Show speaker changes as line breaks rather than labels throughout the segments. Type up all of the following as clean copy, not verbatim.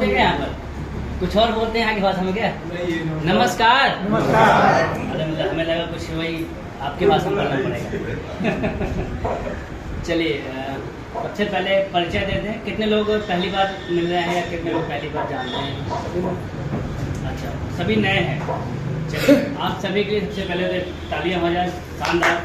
बोलते हैं क्या यहाँ पर? कुछ और बोलते हैं यहाँ की भाषा में क्या? नमस्कार। नमस्कार। हमें लगा कुछ वही आपकी भाषा में पढ़ना पड़ेगा। चलिए, सबसे पहले परिचय देते हैं। कितने लोग पहली बार मिल रहे हैं या कितने लोग पहली बार जानते हैं? अच्छा, सभी नए हैं। चलिए, आप सभी के लिए सबसे पहले तो तालियां हो जाए, शानदार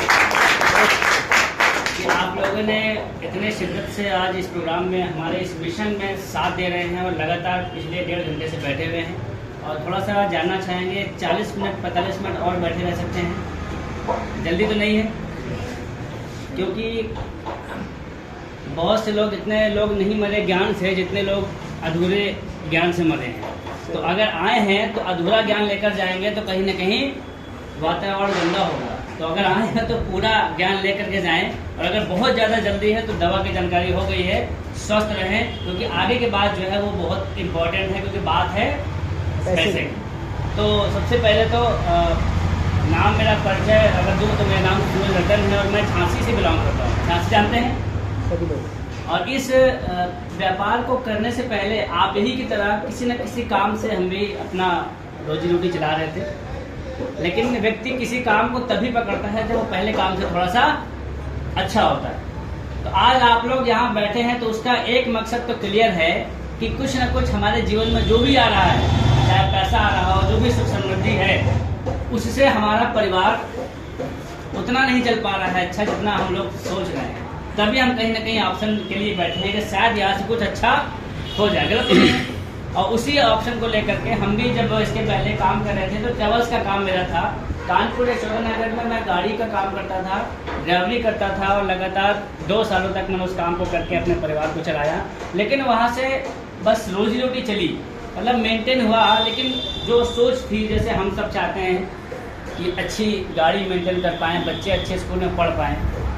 कि आप लोगों ने इतने शिद्दत से आज इस प्रोग्राम में हमारे इस मिशन में साथ दे रहे हैं और लगातार पिछले 1.5 घंटे से बैठे हुए हैं। और थोड़ा सा जानना चाहेंगे, 40 मिनट 45 मिनट और बैठे रह सकते हैं? जल्दी तो नहीं है? क्योंकि बहुत से लोग, इतने लोग नहीं मरे ज्ञान से जितने लोग अधूरे ज्ञान से मरे हैं। तो अगर आए हैं तो अधूरा ज्ञान लेकर जाएंगे तो कहीं ना कहीं वातावरण गंदा होगा। तो अगर आए हैं तो पूरा ज्ञान लेकर के जाएं। और अगर बहुत ज़्यादा जल्दी है तो दवा की जानकारी हो गई है, स्वस्थ रहें, क्योंकि आगे के बाद जो है वो बहुत इम्पोर्टेंट है, क्योंकि बात है पैसे की। तो सबसे पहले तो नाम, मेरा परिचय अगर दूँ तो मेरा नाम सूरज रतन है और मैं झांसी से बिलोंग करता हूँ। झांसी जानते हैं सभी लोग। और इस व्यापार को करने से पहले आप ही की तरह किसी न किसी काम से हम भी अपना रोजी रोटी चला रहे थे। लेकिन व्यक्ति किसी काम को तभी पकड़ता है जब वो पहले काम से थोड़ा सा अच्छा होता है। तो आज आप लोग यहाँ बैठे हैं तो उसका एक मकसद तो क्लियर है कि कुछ न कुछ हमारे जीवन में जो भी आ रहा है, चाहे पैसा आ रहा हो, जो भी सुख समृद्धि है, उससे हमारा परिवार उतना नहीं चल पा रहा है अच्छा जितना हम लोग सोच रहे हैं। तभी हम कहीं ना कहीं ऑप्शन के लिए बैठे हैं कि शायद यहाँ से कुछ अच्छा हो जाए। गलत नहीं है। और उसी ऑप्शन को लेकर के हम भी जब इसके पहले काम कर रहे थे तो ट्रेवल्स का काम मेरा था। कानपुर यशोधनगर में मैं गाड़ी का काम करता था, ड्राइवरी करता था और लगातार 2 सालों तक मैंने उस काम को करके अपने परिवार को चलाया। लेकिन वहाँ से बस रोजी रोटी चली, मतलब मेंटेन हुआ। लेकिन जो सोच थी, जैसे हम सब चाहते हैं कि अच्छी गाड़ी मेंटेन कर पाएँ, बच्चे अच्छे स्कूल में पढ़ पाएँ,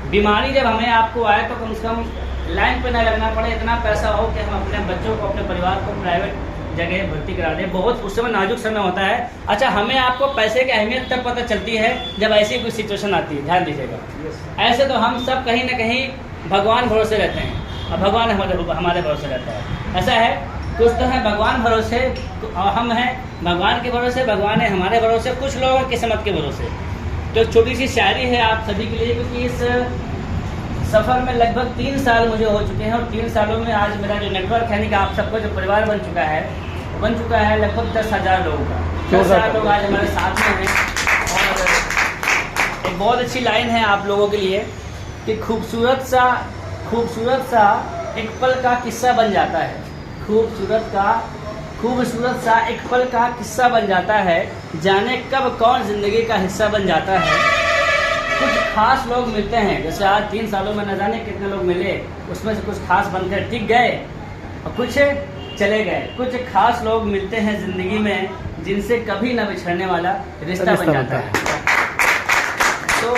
बीमारी जब हमें आपको आए तो कम से कम लाइन पे ना लगना पड़े, इतना पैसा हो कि हम अपने बच्चों को, अपने परिवार को प्राइवेट जगह भर्ती करा दें। बहुत उस समय नाजुक समय होता है। अच्छा, हमें आपको पैसे की अहमियत तब पता चलती है जब ऐसी कोई सिचुएशन आती है। ध्यान दीजिएगा। ऐसे तो हम सब कहीं ना कहीं भगवान भरोसे रहते हैं और भगवान हमारे भरोसे रहता है। ऐसा है, कुछ तो है भगवान भरोसे और हम हैं भगवान के भरोसे, भगवान है हमारे भरोसे, कुछ लोग हैं किस्मत के भरोसे। तो छोटी सी शायरी है आप सभी के लिए, क्योंकि इस सफ़र में लगभग 3 साल मुझे हो चुके हैं और 3 सालों में आज मेरा जो नेटवर्क है, कि आप सबको जो परिवार बन चुका है लगभग 10,000 लोगों का। 10,000 लोग आज हमारे साथ में हैं। और एक बहुत अच्छी लाइन है आप लोगों के लिए कि खूबसूरत सा एक पल का किस्सा बन जाता है। खूबसूरत सा एक पल का किस्सा बन जाता है, जाने कब कौन ज़िंदगी का हिस्सा बन जाता है। कुछ खास लोग मिलते हैं, जैसे आज 3 सालों में न जाने कितने लोग मिले, उसमें से कुछ खास बनकर टिक गए और कुछ चले गए। कुछ खास लोग मिलते हैं ज़िंदगी में जिनसे कभी न बिछड़ने वाला रिश्ता बन जाता है। तो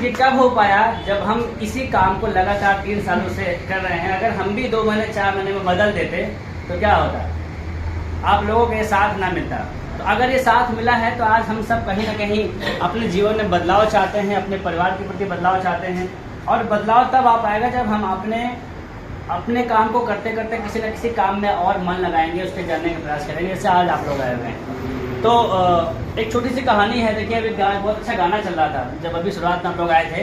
ये कब हो पाया? जब हम इसी काम को लगातार 3 सालों से कर रहे हैं। अगर हम भी 2 महीने 4 महीने में बदल देते तो क्या होता? आप लोगों के साथ ना मिलता। तो अगर ये साथ मिला है तो आज हम सब कहीं ना कहीं अपने जीवन में बदलाव चाहते हैं, अपने परिवार के प्रति बदलाव चाहते हैं। और बदलाव तब आ पाएगा जब हम अपने काम को करते करते किसी न किसी काम में और मन लगाएंगे, उसके जानने का प्रयास करेंगे। जैसे आज आप लोग आए हुए हैं। तो एक छोटी सी कहानी है। देखिए, अभी बहुत अच्छा गाना चल रहा था जब अभी शुरुआत में आप लोग आए थे।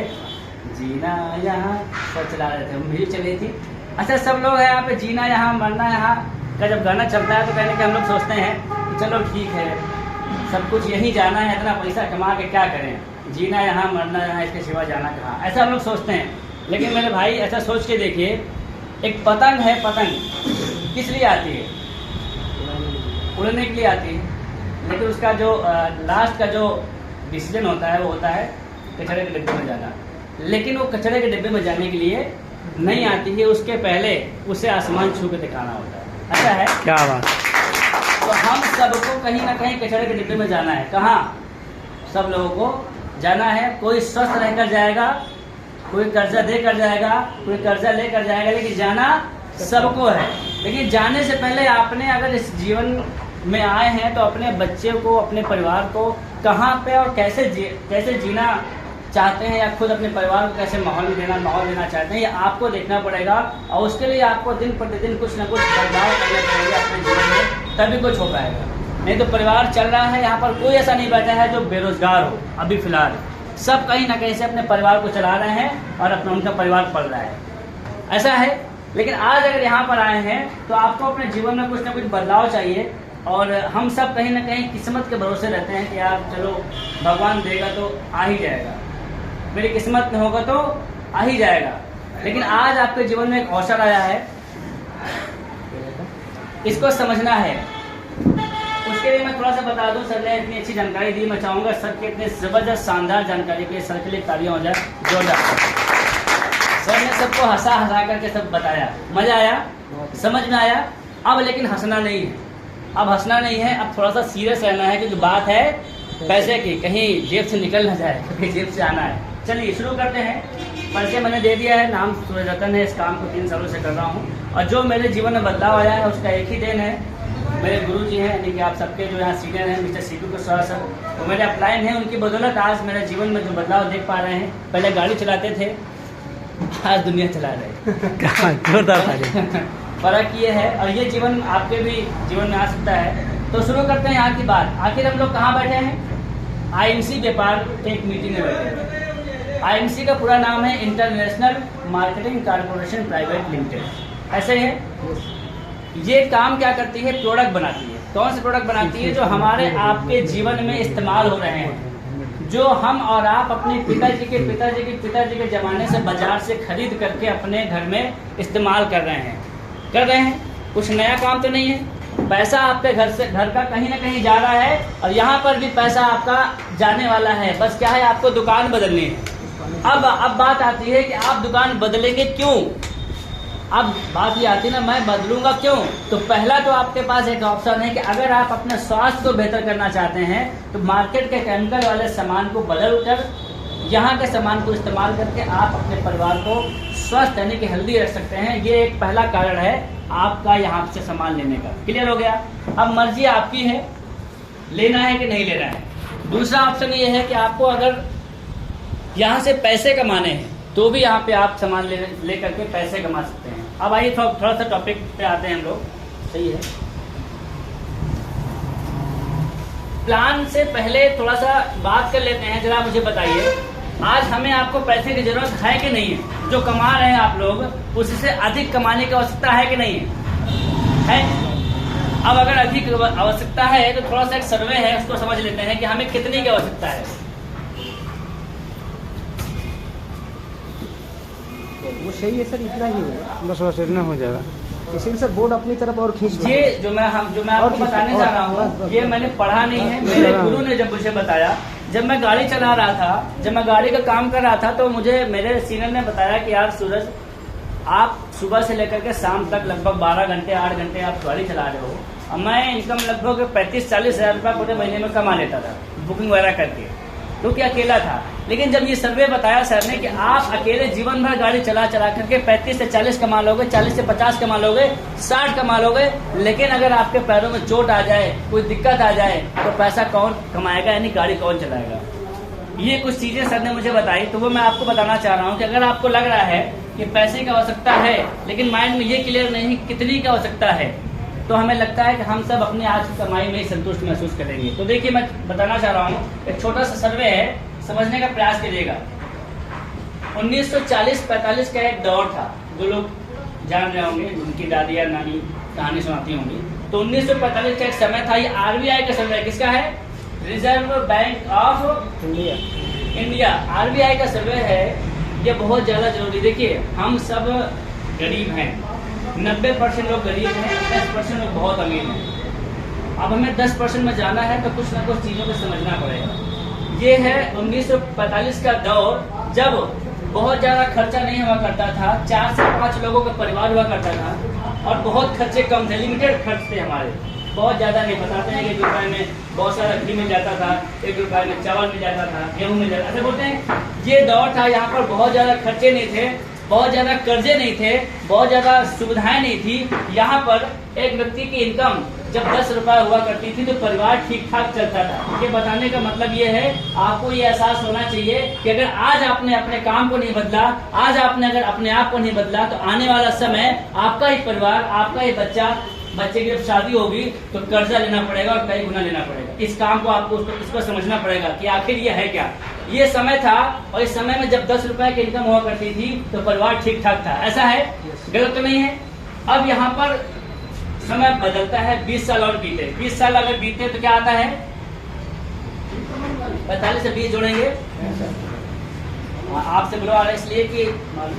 जीना यहाँ सब चला रहे थे, म्यूजिक चल रही थी। अच्छा, सब लोग हैं यहाँ पे, जीना यहाँ मरना यहाँ का जब गाना चलता है तो कहने के हम लोग सोचते हैं कि चलो ठीक है, सब कुछ यहीं जाना है, इतना पैसा कमा के क्या करें, जीना यहाँ मरना यहाँ, इसके सिवा जाना कहाँ, ऐसा हम लोग सोचते हैं। लेकिन मेरे भाई, ऐसा सोच के देखिए, एक पतंग है, पतंग किस लिए आती है? उड़ने के लिए आती है। लेकिन उसका जो लास्ट का जो डिसीजन होता है वो होता है कचरे के डिब्बे में जाना। लेकिन वो कचरे के डिब्बे में जाने के लिए नहीं आती है, उसके पहले उसे आसमान छू के दिखाना होता है। ऐसा है क्या बात? तो हम सबको कहीं ना कहीं कचरे के डिब्बे में जाना है। कहाँ? सब लोगों को जाना है। कोई स्वस्थ रहकर जाएगा, कोई कर्जा देकर जाएगा, कोई कर्जा लेकर जाएगा, लेकिन जाना सबको है। लेकिन जाने से पहले आपने अगर इस जीवन में आए हैं तो अपने बच्चे को, अपने परिवार को कहाँ पे और कैसे जीना चाहते हैं या खुद अपने परिवार को कैसे माहौल देना चाहते हैं, ये आपको देखना पड़ेगा। और उसके लिए आपको दिन प्रतिदिन कुछ ना कुछ बदलाव करने पड़ेंगे अपने जीवन में, तभी कुछ हो पाएगा। नहीं तो परिवार चल रहा है, यहाँ पर कोई ऐसा नहीं बैठा है जो बेरोजगार हो। अभी फिलहाल सब कहीं ना कहीं से अपने परिवार को चला रहे हैं और अपना उनका परिवार पल रहा है, ऐसा है। लेकिन आज अगर यहाँ पर आए हैं तो आपको अपने जीवन में कुछ ना कुछ बदलाव चाहिए। और हम सब कहीं ना कहीं किस्मत के भरोसे रहते हैं कि यार चलो भगवान देगा तो आ ही जाएगा, मेरी किस्मत में होगा तो आ ही जाएगा। लेकिन आज आपके जीवन में एक अवसर आया है, इसको समझना है। उसके लिए मैं थोड़ा सा बता दूं, सर ने इतनी अच्छी जानकारी दी, मैं चाहूँगा सर की इतनी ज़बरदस्त शानदार जानकारी के सर के लिए तालियां हो जाए जोरदार। सर ने सबको हंसा करके सब बताया, मज़ा आया, समझ में आया। अब लेकिन हंसना नहीं है, अब हंसना नहीं है, अब थोड़ा सा सीरियस रहना है, क्योंकि बात है पैसे की, कहीं जेब से निकल ना जाए, क्योंकि जेब से आना है। चलिए शुरू करते हैं। परिचय मैंने दे दिया है, नाम सूरज रतन है, इस काम को 3 सालों से कर रहा हूँ। और जो मेरे जीवन में बदलाव आया है उसका एक ही देन है, मेरे गुरु जी हैं, यानी कि आप सबके जो यहाँ सीनियर हैं, मिस्टर सीटू कुशवाहा सर, वो मेरे अपलाइन हैं। उनकी बदौलत आज मेरे जीवन में जो बदलाव देख पा रहे हैं। पहले गाड़ी चलाते थे, आज दुनिया चला रहे फर्क ये है। और ये जीवन आपके भी जीवन में आ सकता है। तो शुरू करते हैं यहाँ की बात। आखिर हम लोग कहाँ बैठे हैं? आईएमसी व्यापार के एक मीटिंग में बैठे हैं। आईएमसी का पूरा नाम है international marketing corporation private limited, ऐसे है। ये काम क्या करती है? प्रोडक्ट बनाती है। कौन से प्रोडक्ट बनाती है? जो हमारे आपके जीवन में इस्तेमाल हो रहे हैं, जो हम और आप अपने पिताजी के ज़माने से बाजार से खरीद करके अपने घर में इस्तेमाल कर रहे हैं। कुछ नया काम तो नहीं है। पैसा आपके घर का कहीं ना कहीं जा रहा है, और यहाँ पर भी पैसा आपका जाने वाला है। बस क्या है, आपको दुकान बदलनी है। अब बात आती है कि आप दुकान बदलेंगे क्यों? अब बात ये आती है ना, मैं बदलूंगा क्यों? तो पहला तो आपके पास एक ऑप्शन है कि अगर आप अपने स्वास्थ्य को बेहतर करना चाहते हैं तो मार्केट के केमिकल वाले सामान को बदल कर यहाँ के सामान को इस्तेमाल करके आप अपने परिवार को स्वस्थ यानी कि हेल्दी रख सकते हैं। ये एक पहला कारण है आपका यहाँ से सामान लेने का। क्लियर हो गया? अब मर्जी आपकी है, लेना है कि नहीं लेना है। दूसरा ऑप्शन ये है कि आपको अगर यहाँ से पैसे कमाने हैं तो भी यहाँ पे आप सामान ले करके पैसे कमा सकते हैं। अब आइए थोड़ा सा टॉपिक पे आते हैं हम लोग। सही है, प्लान से पहले थोड़ा सा बात कर लेते हैं। जरा मुझे बताइए, आज हमें आपको पैसे की जरूरत है कि नहीं है? जो कमा रहे हैं आप लोग, उससे अधिक कमाने की आवश्यकता है कि नहीं है? अब अगर अधिक आवश्यकता है तो थोड़ा सा एक सर्वे है, उसको समझ लेते हैं कि हमें कितनी की आवश्यकता है।
वो सही है सर, इतना ही है, बस इतना हो जाएगा। इसीलिए सर बोर्ड अपनी तरफ और खींच
ये जो मैं आपको बताने जा रहा हूँ, ये मैंने पढ़ा नहीं है, मेरे गुरु ने जब मुझे बताया। जब मैं गाड़ी चला रहा था, जब मैं गाड़ी का काम कर रहा था, तो मुझे मेरे सीनियर ने बताया कि यार सूरज, आप सुबह से लेकर के शाम तक लगभग 12 घंटे 8 घंटे आप गाड़ी चला रहे हो। और मैं इनकम लगभग 35-40 हज़ार रुपये पूरे महीने में कमा लेता था बुकिंग वगैरह करके, क्योंकि अकेला था। लेकिन जब ये सर्वे बताया सर ने कि आप अकेले जीवन भर गाड़ी चला करके 35 से 40 कमा लोगे, 40 से 50 कमा लोगे, 60 कमा लोगे, लेकिन अगर आपके पैरों में चोट आ जाए, कोई दिक्कत आ जाए, तो पैसा कौन कमाएगा, यानी गाड़ी कौन चलाएगा? ये कुछ चीजें सर ने मुझे बताई, तो वो मैं आपको बताना चाह रहा हूँ कि अगर आपको लग रहा है कि पैसे की आवश्यकता है, लेकिन माइंड में ये क्लियर नहीं कितनी की आवश्यकता है, तो हमें लगता है कि हम सब अपने आज की कमाई में ही संतुष्ट महसूस करेंगे। तो देखिए, मैं बताना चाह रहा हूँ, एक छोटा सा सर्वे है, समझने का प्रयास कीजिएगा। 1940-45 का एक दौर था, जो लोग जान रहे होंगे, उनकी दादी या नानी कहानी सुनाती होंगी। तो 1945 का एक समय था, ये आरबीआई का सर्वे। किसका है? Reserve bank of India, RBI का सर्वे है। ये बहुत ज़्यादा जरूरी। देखिए, हम सब गरीब हैं, 90% लोग गरीब हैं, 10% लोग बहुत अमीर हैं। अब हमें 10% में जाना है तो कुछ ना कुछ चीज़ों को समझना पड़ेगा। ये है 1945 का दौर, जब बहुत ज़्यादा खर्चा नहीं हुआ करता था, 4 से 5 लोगों का परिवार हुआ करता था, और बहुत खर्चे कम थे, लिमिटेड खर्च थे हमारे, बहुत ज़्यादा नहीं। बताते हैं कि 1 रुपये में बहुत सारा घी मिल जाता था, 1 रुपये में चावल मिल जाता था, गेहूँ मिल जाता था, ऐसे बोलते हैं। ये दौर था, यहाँ पर बहुत ज़्यादा खर्चे नहीं थे, बहुत ज़्यादा कर्जे नहीं थे, बहुत ज़्यादा सुविधाएं नहीं थी। यहाँ पर एक व्यक्ति की इनकम जब 10 रुपए हुआ करती थी तो परिवार ठीक ठाक चलता था। ये बताने का मतलब ये है, आपको ये एहसास होना चाहिए कि अगर आज आपने अपने काम को नहीं बदला, आज आपने अगर अपने आप को नहीं बदला, तो आने वाला समय आपका ही परिवार, आपका ही बच्चे की जब शादी होगी तो कर्जा लेना पड़ेगा और कई गुना लेना पड़ेगा। इस काम को आपको इसको समझना पड़ेगा कि आखिर ये है क्या। ये समय था, और इस समय में जब 10 रुपए की इनकम हुआ करती थी तो परिवार ठीक ठाक था। ऐसा है, गलत तो नहीं है। अब यहाँ पर समय बदलता है, 20 साल और बीते, 20 साल अगर बीते तो क्या आता है, 45 से 20 जोड़ेंगे। आपसे बुलवा रहे इसलिए कि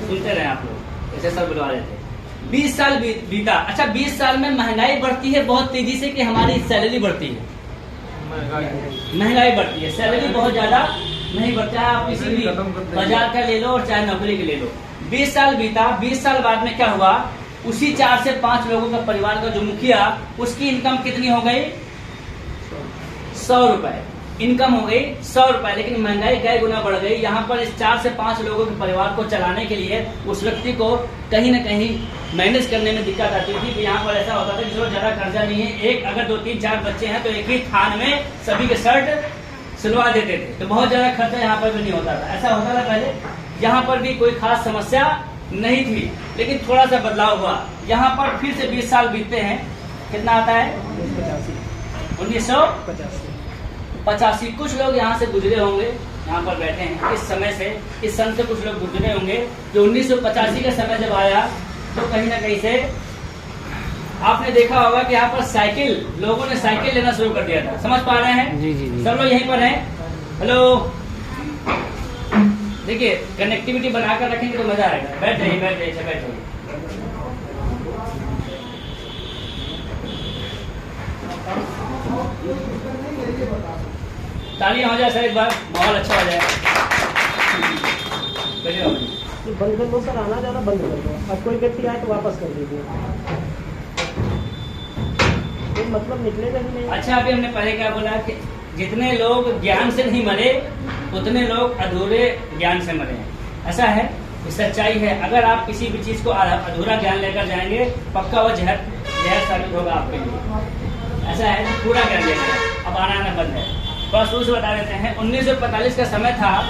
सुनते रहे आप लोग, ऐसे सब बुलवा रहे थे। 20 साल बीता। अच्छा, 20 साल में महंगाई बढ़ती है बहुत तेजी से कि हमारी सैलरी बढ़ती है? महंगाई बढ़ती है, सैलरी बहुत ज्यादा नहीं बढ़ता है। आप किसी भी बाजार का ले लो और चाहे नौकरी के ले लो। 20 साल बीता, 20 साल बाद में क्या हुआ, उसी 4 से 5 लोगों का परिवार का जो मुखिया, उसकी इनकम कितनी हो गई, 100 रुपए इनकम हो गई, 100 रुपए। लेकिन महंगाई कई गुना बढ़ गई। यहाँ पर इस 4 से 5 लोगों के परिवार को चलाने के लिए उस व्यक्ति को कहीं न कहीं मैनेज करने में दिक्कत आती थी। तो यहाँ पर ऐसा होता था कि चलो ज्यादा कर्जा नहीं है, एक अगर 2, 3, 4 बच्चे हैं तो एक ही थान में सभी के शर्ट सिलवा देते थे, तो बहुत ज्यादा खर्चा यहाँ पर भी नहीं होता था। ऐसा होता था पहले, यहाँ पर भी कोई खास समस्या नहीं थी, लेकिन थोड़ा सा बदलाव हुआ। यहाँ पर फिर से 20 साल बीतते हैं, कितना आता है, 1985। कुछ लोग यहाँ से गुजरे होंगे, यहाँ पर बैठे हैं इस समय से, इस सन से कुछ लोग गुजरे होंगे। जो 1985 का समय जब आया तो कहीं ना कहीं से आपने देखा होगा कि यहाँ पर साइकिल, लोगों ने साइकिल लेना शुरू कर दिया था। समझ पा रहे हैं?
जी जी जी। सब
लोग यहीं पर हैं? हेलो, देखिए कनेक्टिविटी बनाकर रखेंगे तो मजा आएगा। बैठ जाइए, बैठ जाइए, बैठ जाइए। तालियां हो जाए सर, एक बार माहौल अच्छा हो जाए।
बंद कर दो सर, आना जाना बंद कर दो। अब कोई व्यक्ति आए तो वापस कर दीजिए, मतलब निकलेगा ही नहीं।
अच्छा, अभी हमने पहले क्या बोला कि जितने लोग ज्ञान से नहीं मरे उतने लोग अधूरे ज्ञान से मरे हैं। ऐसा है, सच्चाई है। अगर आप किसी भी चीज को अधूरा ज्ञान लेकर जाएंगे, पक्का वो जहर साबित होगा आपके लिए। ऐसा है, पूरा ज्ञान लेकर अब आना बंद है। थोड़ा शुरू से बता देते हैं। 1945 का समय था।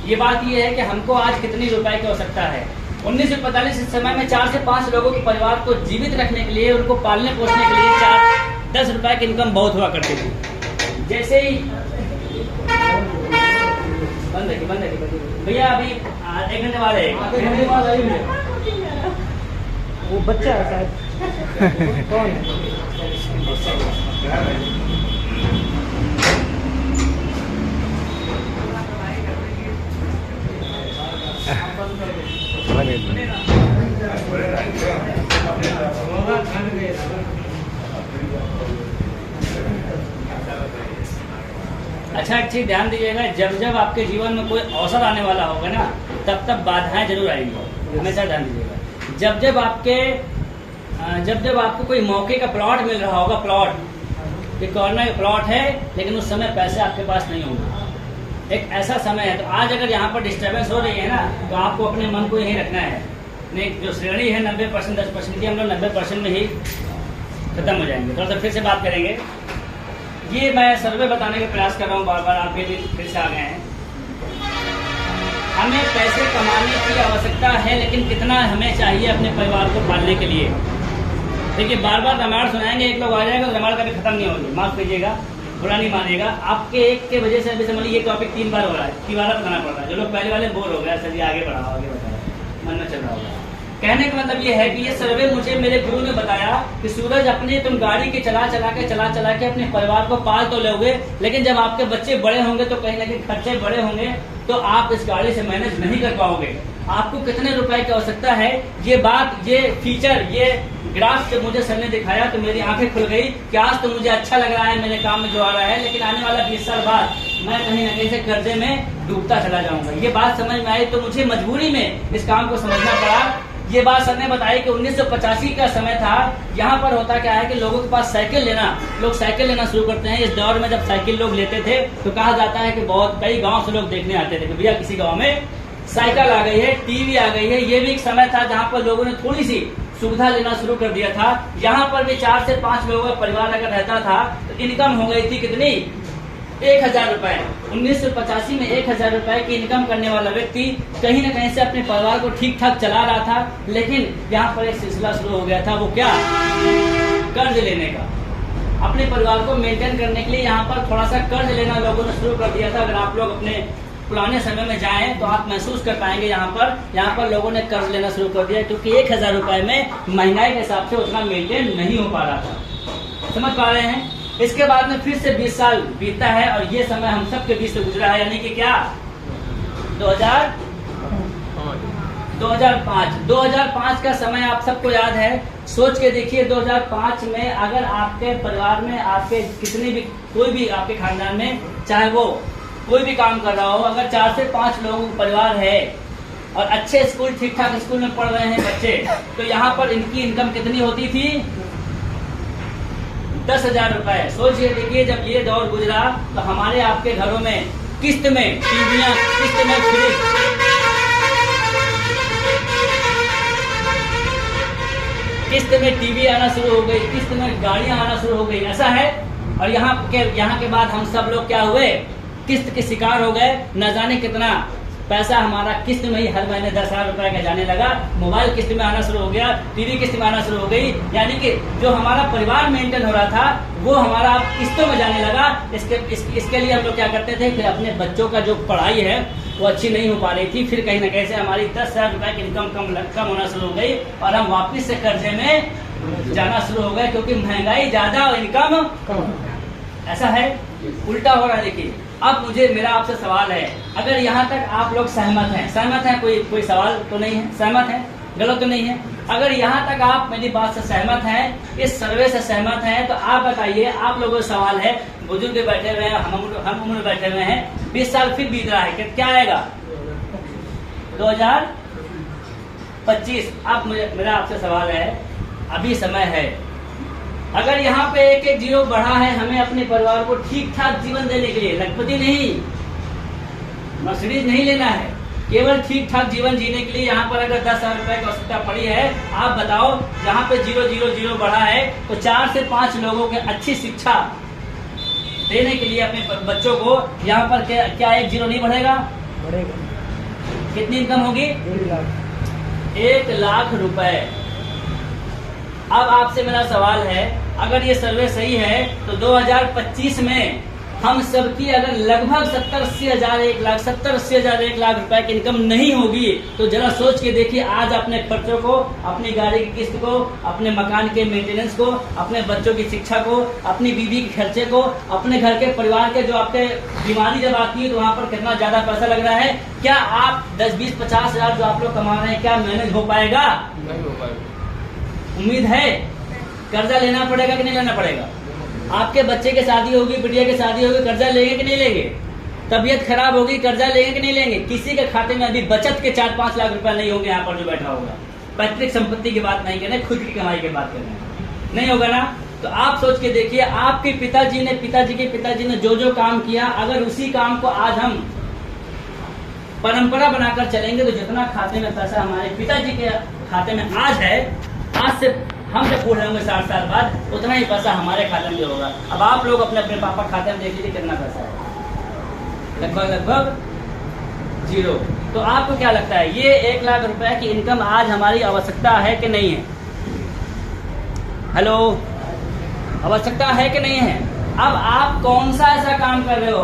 ये बात ये है कि हमको आज कितनी रुपए की आवश्यकता है। 1945 इस समय में 4 से 5 लोगों के परिवार को जीवित रखने के लिए, उनको पालने पोषने के लिए 10 रुपए की इनकम बहुत हुआ करती थी। जैसे ही बंद है भैया, अभी 1 घंटे बाद है,
वो बच्चा है शायद। कौन है?
अच्छा, एक चीज ध्यान दीजिएगा, जब जब आपके जीवन में कोई अवसर आने वाला होगा ना, तब तब बाधाएं जरूर आएंगी। हमेशा ध्यान दीजिएगा। जब जब आपको कोई मौके का प्लॉट मिल रहा होगा, प्लॉट ये कॉर्नर प्लॉट है, लेकिन उस समय पैसे आपके पास नहीं होंगे, एक ऐसा समय है। तो आज अगर यहाँ पर डिस्टर्बेंस हो रही है ना, तो आपको अपने मन को यहीं रखना है। नहीं, जो श्रेणी है 90% 10% की, हम लोग 90% में ही खत्म हो जाएंगे। थोड़ा सा फिर से बात करेंगे। ये मैं सर्वे बताने का प्रयास कर रहा हूँ, बार बार आप फिर से आ गए हैं। हमें पैसे कमाने की आवश्यकता है, लेकिन कितना हमें चाहिए अपने परिवार को पालने के लिए। देखिए, बार बार रामायण सुनाएंगे, एक लोग आ जाएगा तो रामायण कभी खत्म नहीं होगी। माफ कीजिएगा, बुरा नहीं मानेगा। आपके एक के वजह से अभी समझ लीजिए ये टॉपिक 3 बार हो रहा है, 3 बार बताना पड़ रहा है। जो लोग पहले वाले बोर हो गए, चलिए आगे बढ़ाओ, आगे बताओ, मन में चल रहा होगा। कहने का मतलब ये है कि ये सर्वे मुझे मेरे गुरु ने बताया कि सूरज, अपने तुम गाड़ी के चला चला के अपने परिवार को पाल तो लोगे, लेकिन जब आपके बच्चे बड़े होंगे तो कहीं ना कहीं खर्चे बड़े होंगे, तो आप इस गाड़ी से मैनेज नहीं कर पाओगे। आपको कितने रुपए की आवश्यकता है, ये बात, ये फीचर, ये ग्राफ जब मुझे सर ने दिखाया तो मेरी आंखें खुल गई कि आज तो मुझे अच्छा लग रहा है मेरे काम में जो आ रहा है, लेकिन आने वाला 20 साल बाद मैं कहीं ना कहीं से कर्जे में डूबता चला जाऊंगा। ये बात समझ में आई तो मुझे मजबूरी में इस काम को समझना पड़ा। ये बात सर ने बताई कि 1985 का समय था। यहाँ पर होता क्या है कि लोगों के पास लोग साइकिल लेना शुरू करते हैं। इस दौर में जब साइकिल लोग लेते थे तो कहा जाता है कि बहुत कई गांव से लोग देखने आते थे कि भैया किसी गांव में साइकिल आ गई है, टीवी आ गई है। ये भी एक समय था जहाँ पर लोगों ने थोड़ी सी सुविधा लेना शुरू कर दिया था। यहाँ पर भी 4 से 5 लोगों का परिवार अगर रहता था तो इनकम हो गई थी कितनी, 1000 रुपए। 1985 में 1000 रुपए की इनकम करने वाला व्यक्ति कहीं न कहीं से अपने परिवार को ठीक ठाक चला रहा था, लेकिन यहाँ पर एक सिलसिला शुरू हो गया था, वो क्या, कर्ज लेने का। अपने परिवार को मेंटेन करने के लिए यहाँ पर थोड़ा सा कर्ज लेना लोगों ने शुरू कर दिया था। अगर आप लोग अपने पुराने समय में जाएं तो आप महसूस कर पाएंगे यहाँ पर लोगों ने कर्ज लेना शुरू कर दिया, क्योंकि 1000 रुपए में महंगाई के हिसाब से उतना मेंटेन नहीं हो पा रहा था। समझ पा रहे हैं। इसके बाद में फिर से 20 साल बीतता है और ये समय हम सबके बीच से गुजरा है, यानी कि क्या, 2005 का समय आप सबको याद है। सोच के देखिए 2005 में अगर आपके परिवार में, आपके कितने भी, कोई भी आपके खानदान में, चाहे वो कोई भी काम कर रहा हो, अगर 4 से 5 लोगों का परिवार है और अच्छे स्कूल, ठीक ठाक स्कूल में पढ़ रहे हैं बच्चे, तो यहाँ पर इनकी इनकम कितनी होती थी, 10,000 रुपए। सोचिए देखिए, जब ये दौर गुजरा तो हमारे आपके घरों में किस्त में टीवियां, किस्त में फ्रिज, किस्त में टीवी आना शुरू हो गई, किस्त में गाड़ियां आना शुरू हो गई, ऐसा है। और यहाँ के बाद हम सब लोग क्या हुए, किस्त के शिकार हो गए। न जाने कितना पैसा हमारा किस्त में ही हर महीने 10,000 रुपए का जाने लगा। मोबाइल किस्त में आना शुरू हो गया, टीवी किस्त में आना शुरू हो गई, यानी कि जो हमारा परिवार मेंटेन हो रहा था वो हमारा अब किस्तों में जाने लगा। इसके लिए हम लोग क्या करते थे, फिर अपने बच्चों का जो पढ़ाई है वो अच्छी नहीं हो पा रही थी, फिर कहीं ना कहीं से हमारी 10,000 रुपए की इनकम कम होना शुरू हो गई और हम वापिस से कर्जे में जाना शुरू हो गए, क्योंकि महंगाई ज्यादा और इनकम कम। ऐसा है, उल्टा हो रहा है। देखिए अब मेरा आपसे सवाल है, अगर यहाँ तक आप लोग सहमत हैं, कोई सवाल तो नहीं है, सहमत हैं, गलत तो नहीं है। अगर यहाँ तक आप मेरी बात से सहमत हैं, इस सर्वे से सहमत हैं, तो आप बताइए, आप लोगों का सवाल है, बुजुर्ग बैठे हुए हैं, हम उम्र बैठे हुए हैं, 20 साल फिर बीत रहा है, क्या आएगा, 2025। अब मेरा आपसे सवाल है, अभी समय है, अगर यहाँ पे एक जीरो बढ़ा है, हमें अपने परिवार को ठीक ठाक जीवन देने के लिए, लखपति नहीं, मर्सिडीज नहीं लेना है, केवल ठीक ठाक जीवन जीने के लिए यहाँ पर अगर 10,000 रुपए की आवश्यकता पड़ी है, आप बताओ, यहाँ पे 000 बढ़ा है, तो 4 से 5 लोगों के अच्छी शिक्षा देने के लिए अपने बच्चों को यहाँ पर क्या 1 जीरो नहीं बढ़ेगा? कितनी इनकम होगी? 1 लाख रुपए। अब आपसे मेरा सवाल है, अगर ये सर्वे सही है तो 2025 में हम सबकी अगर लगभग 70-80 हजार 1 लाख रुपए की इनकम नहीं होगी, तो जरा सोच के देखिए, आज अपने खर्चों को, अपनी गाड़ी की किस्त को, अपने मकान के मेंटेनेंस को, अपने बच्चों की शिक्षा को, अपनी बीवी के खर्चे को, अपने घर के परिवार के, जो आपके बीमारी जब आती है तो वहाँ पर कितना ज्यादा पैसा लग रहा है। क्या आप 10-20-50 हजार जो आप लोग कमा रहे हैं, क्या मैनेज हो पाएगा? नहीं हो पाएगा। उम्मीद है कर्जा लेना पड़ेगा कि नहीं लेना पड़ेगा? आपके बच्चे की शादी होगी, बिटिया की शादी होगी, कर्जा लेंगे कि नहीं लेंगे? तबीयत खराब होगी, कर्जा लेंगे कि नहीं लेंगे? किसी के खाते में अभी बचत के 4-5 लाख रुपए नहीं होंगे। यहाँ पर जो बैठा होगा, पैतृक संपत्ति की बात नहीं करना, खुद की कमाई की बात करना, नहीं होगा ना? तो आप सोच के देखिए, आपके पिताजी के पिताजी ने जो काम किया, अगर उसी काम को आज हम परंपरा बनाकर चलेंगे तो जितना खाते में पैसा हमारे पिताजी के खाते में आज है, आज से हम जब पूरे होंगे 60 साल बाद, उतना ही पैसा हमारे खाते में होगा। अब आप लोग अपने अपने पापा खाते में देख लीजिए कितना पैसा है, लगभग 0। तो आपको क्या लगता है, ये 1 लाख रुपए की इनकम आज हमारी आवश्यकता है कि नहीं है? हेलो, आवश्यकता है कि नहीं है? अब आप कौन सा ऐसा काम कर रहे हो,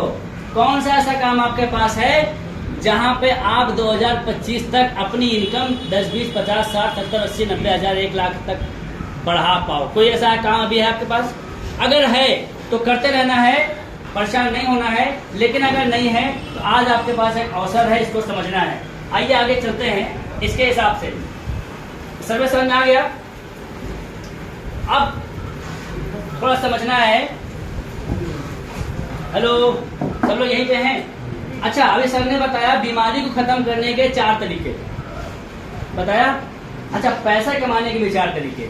कौन सा ऐसा काम आपके पास है जहां पे आप 2025 तक अपनी इनकम 10, 20, 50, 60, 70, 80, 90 हजार 1 लाख तक बढ़ा पाओ? कोई ऐसा काम अभी है आपके पास? अगर है तो करते रहना है, परेशान नहीं होना है। लेकिन अगर नहीं है तो आज आपके पास एक अवसर है, इसको समझना है। आइए आगे चलते हैं। इसके हिसाब से सर्वे समझ में आ गया। अब थोड़ा समझना है। हेलो, सब लोग यहीं पे हैं? अच्छा, अभी सर ने बताया बीमारी को खत्म करने के 4 तरीके बताया। अच्छा, पैसा कमाने के भी 4 तरीके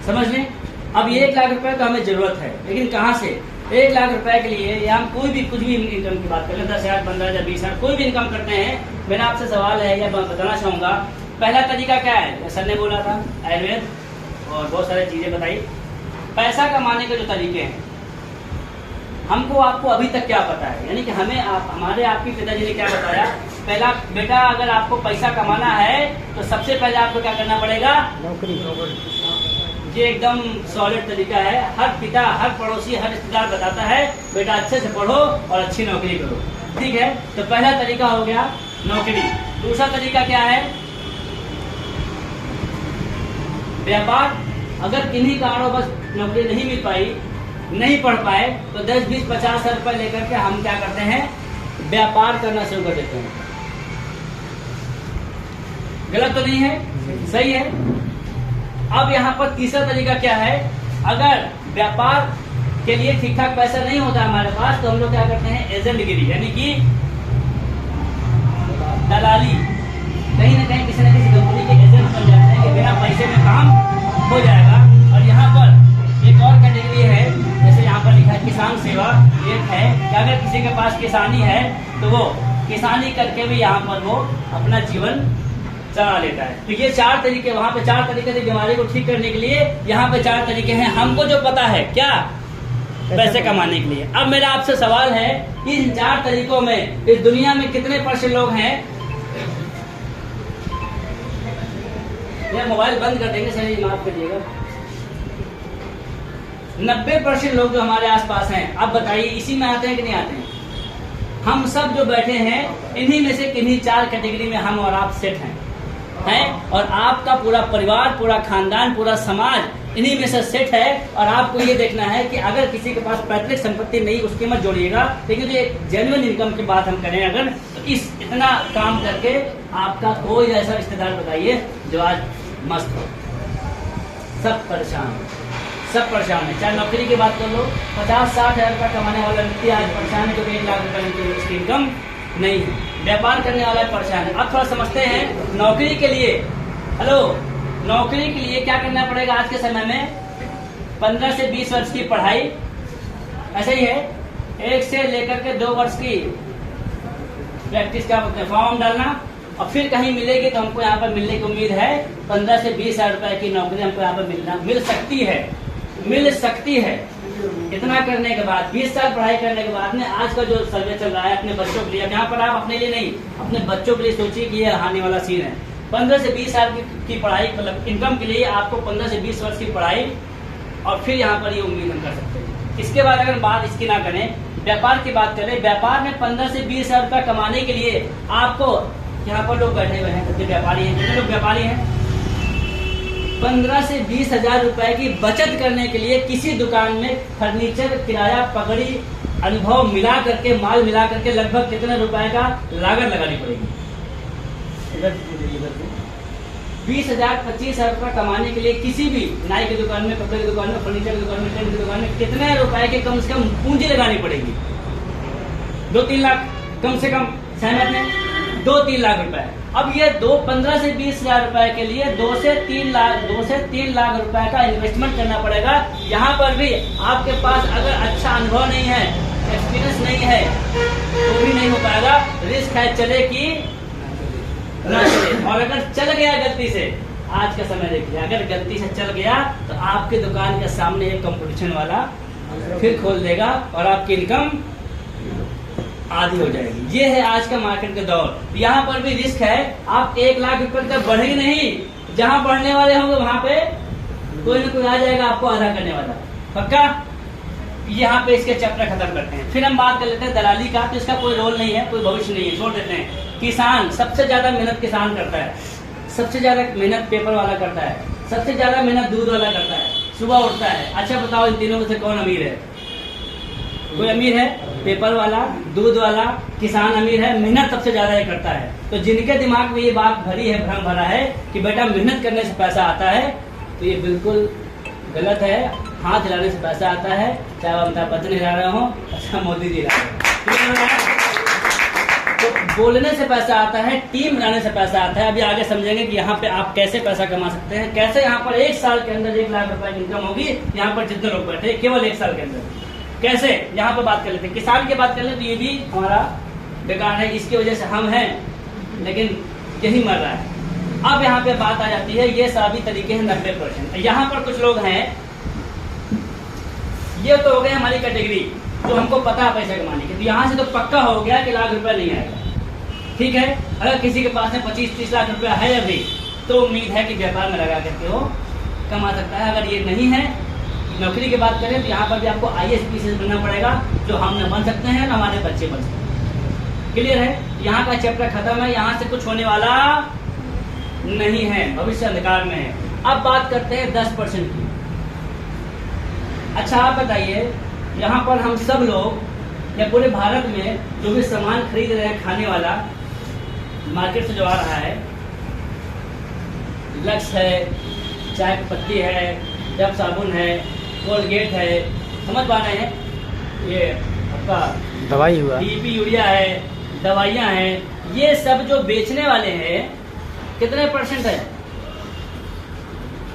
समझ लें। अब 1 लाख रुपए का हमें जरूरत है, लेकिन कहाँ से? 1 लाख रुपए के लिए, या हम कुछ भी इनकम की बात करें, 10,000, 15,000, 20,000, कोई भी इनकम करते हैं, मेरा आपसे सवाल है या बताना चाहूंगा, पहला तरीका क्या है, सर ने बोला था आयुर्वेद और बहुत सारी चीजें बताई। पैसा कमाने के जो तरीके हैं, हमको आपको अभी तक क्या पता है, यानी कि हमें हमारे आपके पिताजी ने क्या बताया, पहला बेटा अगर आपको पैसा कमाना है तो सबसे पहले आपको क्या करना पड़ेगा,
नौकरी।
ये एकदम सॉलिड तरीका है। हर पिता, हर पड़ोसी, हर रिश्तेदार बताता है बेटा अच्छे से पढ़ो और अच्छी नौकरी करो, ठीक है। तो पहला तरीका हो गया नौकरी। दूसरा तरीका क्या है, व्यापार। अगर किन्हीं कारणों बस नौकरी नहीं मिल पाई, नहीं पढ़ पाए, तो 10, 20, 50 रुपए लेकर के हम क्या करते हैं, व्यापार करना शुरू कर देते हैं। गलत तो नहीं है, सही है। अब यहाँ पर तीसरा तरीका क्या है, अगर व्यापार के लिए ठीक ठाक पैसा नहीं होता हमारे पास, तो हम लोग क्या करते हैं, एजेंटगिरी, यानी कि दलाली। कहीं ना कहीं किसी न किसी कंपनी के एजेंट बन जाते हैं कि बिना पैसे में काम हो जाएगा। और यहाँ पर एक और कैटेगरी है, जैसे यहाँ पर लिखा है किसान सेवा, एक है कि अगर किसी के पास किसानी है तो वो किसानी करके भी यहाँ पर वो अपना जीवन चला लेता है। तो ये 4 तरीके, वहाँ पे 4 तरीके थे बीमारी को ठीक करने के लिए, यहाँ पे 4 तरीके हैं हमको जो पता है, क्या, पैसे कमाने के लिए। अब मेरा आपसे सवाल है, इन 4 तरीकों में इस दुनिया में कितने % लोग हैं, या मोबाइल बंद कर देंगे, सही माफ करिएगा, 90% लोग जो हमारे आसपास हैं, अब बताइए इसी में आते हैं कि नहीं आते हैं। हम सब जो बैठे हैं इन्हीं में से किन्हीं 4 कैटेगरी में हम और आप सेट हैं, और आपका पूरा परिवार, पूरा खानदान, पूरा समाज इन्हीं में से सेट है। और आपको ये देखना है कि अगर किसी के पास पैतृक संपत्ति नहीं, उसकी मत जोड़िएगा, लेकिन जो एक जेन्युइन इनकम की बात हम करें अगर, तो इस इतना काम करके आपका कोई ऐसा रिश्तेदार बताइए जो आज मस्त हो। सब परेशान, सब परेशान है। चाहे नौकरी की बात कर लो, 50-60 हजार रुपया कमाने वाला व्यक्ति आज परेशान है, जो 1 लाख रुपए की इनकम नहीं है। व्यापार करने वाला परेशान है। अब थोड़ा समझते हैं नौकरी के लिए। हेलो, नौकरी के लिए क्या करना पड़ेगा आज के समय में, 15 से 20 वर्ष की पढ़ाई, ऐसा ही है, 1 से लेकर के 2 वर्ष की प्रैक्टिस, क्या बोलते हैं, फॉर्म डालना, और फिर कहीं मिलेगी तो हमको यहाँ पर मिलने की उम्मीद है 15 से 20 हजार रुपए की नौकरी हमको यहाँ पर मिल सकती है, मिल सकती है। इतना करने के बाद, 20 साल पढ़ाई करने के बाद में आज का जो सर्वे चल रहा है अपने बच्चों के लिए, यहाँ पर आप अपने लिए नहीं, अपने बच्चों के लिए सोचिए कि ये आने वाला सीन है। 15 से 20 साल की पढ़ाई, मतलब इनकम के लिए आपको 15 से 20 वर्ष की पढ़ाई, और फिर यहाँ पर ये उम्मीद हम कर सकते हैं। इसके बाद अगर बात इसकी ना करें, व्यापार की बात करें, व्यापार में 15 से 20 हजार रुपया कमाने के लिए आपको, यहाँ पर लोग बैठे हुए हैं, कितने व्यापारी हैं, कितने लोग व्यापारी हैं, 15 से 20 हजार रुपए की बचत करने के लिए किसी दुकान में फर्नीचर, किराया, पगड़ी, अनुभव मिला करके, माल मिला करके लगभग कितने रुपए का लागत लगानी पड़ेगी। 20 हजार 25 हजार रुपए कमाने के लिए किसी भी नाई की दुकान में, कपड़े की दुकान में, फर्नीचर की दुकान में, टेंट की दुकान में कितने रुपए की कम से कम पूंजी लगानी पड़ेगी, 2-3 लाख कम से कम, सहमत है, 2-3 लाख रुपए। अब ये 15 से 20 हजार रुपए के लिए 2 से 3 लाख रुपए का इन्वेस्टमेंट करना पड़ेगा। यहाँ पर भी आपके पास अगर अच्छा अनुभव नहीं है, एक्सपीरियंस नहीं है, तो भी नहीं हो पाएगा। रिस्क है, चले कि ना चले। और अगर चल गया गलती से, आज का समय देखिए, अगर गलती से चल गया तो आपकी दुकान के सामने एक कंपटीशन वाला फिर खोल देगा और आपकी इनकम आधी हो जाएगी। ये है आज का मार्केट का दौर। यहाँ पर भी रिस्क है, आप 1 लाख रुपए तक बढ़ेंगे नहीं, जहाँ बढ़ने वाले होंगे वहां पे कोई ना कोई आ जाएगा आपको आधा करने वाला, पक्का। यहाँ पे इसके चैप्टर खत्म करते हैं। फिर हम बात कर लेते हैं दलाली का, तो इसका कोई रोल नहीं है, कोई भविष्य नहीं है, छोड़ देते हैं। किसान, सबसे ज्यादा मेहनत किसान करता है, सबसे ज्यादा मेहनत पेपर वाला करता है, सबसे ज्यादा मेहनत दूध वाला करता है, सुबह उठता है। अच्छा बताओ इन तीनों में से कौन अमीर है? कोई अमीर है? पेपर वाला, दूध वाला, किसान अमीर है, मेहनत सबसे ज्यादा ये करता है। तो जिनके दिमाग में ये बात भरी है, भ्रम भरा है कि बेटा मेहनत करने से पैसा आता है, तो ये बिल्कुल गलत है। हाथ हिलाने से पैसा आता है, चाहे अमिताभ बच्चन हिला रहे हो, अच्छा मोदी जी हिला रहे हो। तो बोलने से पैसा आता है, टीम बनाने से पैसा आता है। अभी आगे समझेंगे कि यहाँ पे आप कैसे पैसा कमा सकते हैं, कैसे यहाँ पर 1 साल के अंदर 1 लाख रुपए की इनकम होगी। यहाँ पर जितने लोग बैठे केवल 1 साल के अंदर, कैसे, यहाँ पर बात कर लेते हैं। किसान की बात कर ले तो ये भी हमारा बेकार है, इसकी वजह से हम हैं, लेकिन यही मर रहा है। अब यहाँ पे बात आ जाती है, ये सभी तरीके हैं 90%। यहाँ पर कुछ लोग हैं, ये तो हो गए हमारी कैटेगरी जो हमको पता है पैसे कमाने की, तो यहाँ से तो पक्का हो गया कि लाख रुपया नहीं आएगा। ठीक है, अगर किसी के पास में 25-30 लाख रुपया है अभी, तो उम्मीद है कि व्यापार में लगा करके वो कमा सकता है। अगर ये नहीं है, नौकरी की बात करें तो यहाँ पर भी आपको IAS बनना पड़ेगा, जो हम न बन सकते हैं, न हमारे बच्चे बन सकते हैं। क्लियर है, यहाँ का चैप्टर खत्म है, यहाँ से कुछ होने वाला नहीं है, भविष्य अंधकार में है। अब बात करते हैं 10% की। अच्छा आप बताइए, यहाँ पर हम सब लोग या पूरे भारत में जो भी सामान खरीद रहे हैं खाने वाला, मार्केट से जो आ रहा है, लक्स है, चाय की पत्ती है, डब साबुन है, कोलगेट है, समझ पा रहे हैं, ये आपका
दवाई हुआ,
DAP यूरिया है, दवाइयाँ हैं, ये सब जो बेचने वाले हैं कितने % है?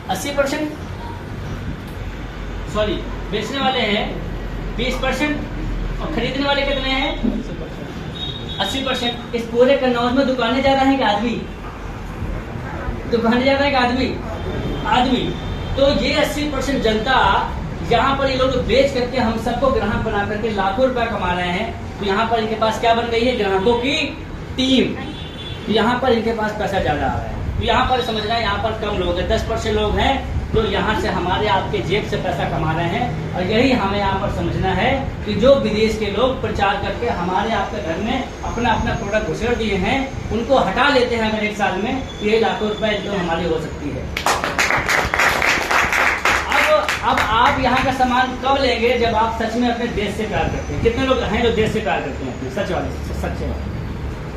80%। सॉरी, बेचने वाले हैं 20% और खरीदने वाले कितने हैं? 80%। इस पूरे कन्नौज में दुकानें ज्यादा हैं कि आदमी? दुकानें ज्यादा है कि आदमी। तो ये 80% जनता यहाँ पर ये लोग बेच करके हम सबको ग्राहक बना करके लाखों रुपया कमा रहे हैं। तो यहाँ पर इनके पास क्या बन गई है? ग्राहकों की टीम। यहाँ पर इनके पास पैसा ज्यादा आ रहा है। तो यहाँ पर समझना है, यहाँ पर कम लोग हैं, 10% लोग हैं जो यहाँ से हमारे आपके जेब से पैसा कमा रहे हैं। और यही हमें यहाँ पर समझना है कि जो विदेश के लोग प्रचार करके हमारे आपके घर में अपना अपना प्रोडक्ट घुसेड़ दिए हैं, उनको हटा लेते हैं अगर 1 साल में, तो ये लाखों रुपए इनकम हमारी हो सकती है। अब आप यहाँ का सामान कब लेंगे? जब आप सच में अपने देश से प्यार करते हैं। कितने लोग हैं जो देश से प्यार करते हैं? अपने सच वाले, सच्चे वाले।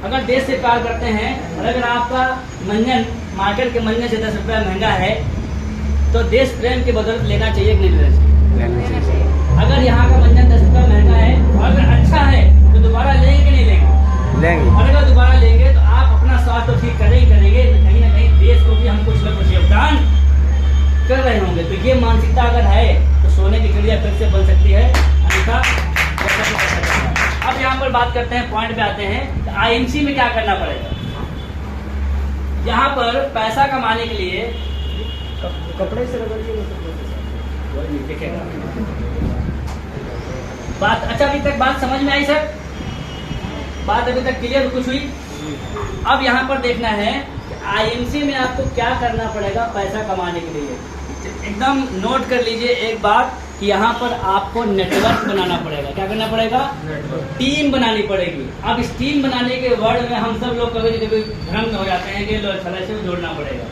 अगर देश से प्यार करते हैं और अगर आपका मंजन मार्केट के मंजन से 10 रुपया महंगा है, तो देश प्रेम की बदौलत लेना चाहिए कि नहीं लेना चाहिए? अगर यहाँ का मंजन 10 रुपया महंगा है और अगर अच्छा है तो दोबारा लेंगे कि नहीं लेंगे? और अगर दोबारा लेंगे तो आप अपना स्वास्थ्य तो ठीक करेंगे, कहीं ना कहीं देश को भी हम कुछ न कुछ योगदान कर रहे होंगे। तो ये मानसिकता अगर है तो सोने की चिड़िया फिर से बन सकती है, अन्यथा। अब यहाँ पर बात करते हैं, पॉइंट पे आते हैं, IMC में क्या करना पड़ेगा? यहाँ पर पैसा कमाने के लिए
कपड़े से
बात, अच्छा अभी तक बात समझ में आई सर? बात अभी तक क्लियर कुछ हुई? अब यहाँ पर देखना है IMC में आपको क्या करना पड़ेगा पैसा कमाने के लिए। एकदम नोट कर लीजिए एक बात कि यहाँ पर आपको नेटवर्क बनाना पड़ेगा। क्या करना पड़ेगा? टीम बनानी पड़ेगी। अब इस टीम बनाने के वर्ड में हम सब लोग कभी कभी भ्रम में हो जाते हैं कि लोग से जोड़ना पड़ेगा,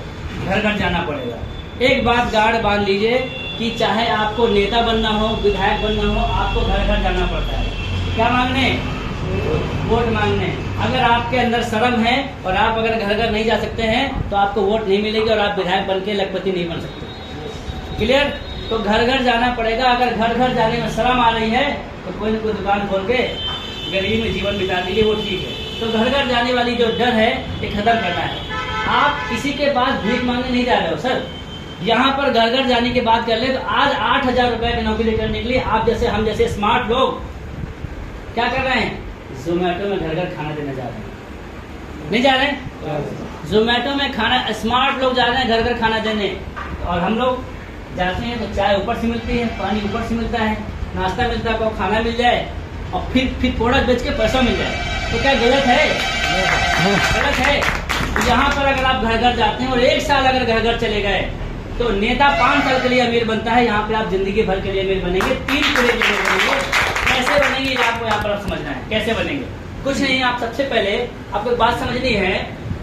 घर घर जाना पड़ेगा। एक बात गार्ड बांध लीजिए कि चाहे आपको नेता बनना हो, विधायक बनना हो, आपको घर घर जाना पड़ता है। क्या मांगने? वोट मांगने। अगर आपके अंदर शर्म है और आप अगर घर घर नहीं जा सकते हैं तो आपको वोट नहीं मिलेगी और आप विधायक बन के लखपति नहीं बन सकते। क्लियर? तो घर घर जाना पड़ेगा। अगर घर घर जाने में शर्म आ रही है तो कोई न कोई दुकान खोल के गरीबी में जीवन बिता दीजिए, वो ठीक है। तो घर घर जाने वाली जो डर है ये खत्म करना है। आप किसी के पास भीख मांगने नहीं जा रहे हो सर। यहाँ पर घर घर जाने की बात कर ले तो आज 8,000 रुपए की नौकरी करने के लिए आप जैसे हम जैसे स्मार्ट लोग क्या कर रहे हैं? जोमेटो में घर घर खाना देने जा रहे हैं। नहीं जा रहे हैं? जोमेटो में खाना, स्मार्ट लोग जा रहे हैं घर घर खाना देने। और हम लोग जाते हैं तो चाय ऊपर से मिलती है, पानी ऊपर से मिलता है, नाश्ता मिलता है, आपको खाना मिल जाए और फिर प्रोडक्ट बेच के पैसा मिल जाए। तो क्या गलत है? गलत है। तो यहाँ पर अगर आप घर घर जाते हैं और 1 साल अगर घर घर चले गए तो नेता 5 साल के लिए अमीर बनता है। यहाँ पे आप जिंदगी भर के लिए अमीर बनेंगे, 3 पीढ़ी के लिए बनेंगे। कैसे बनेंगे आपको यहाँ पर समझना है। कैसे बनेंगे? कुछ नहीं, आप सबसे पहले आपको एक बात समझनी है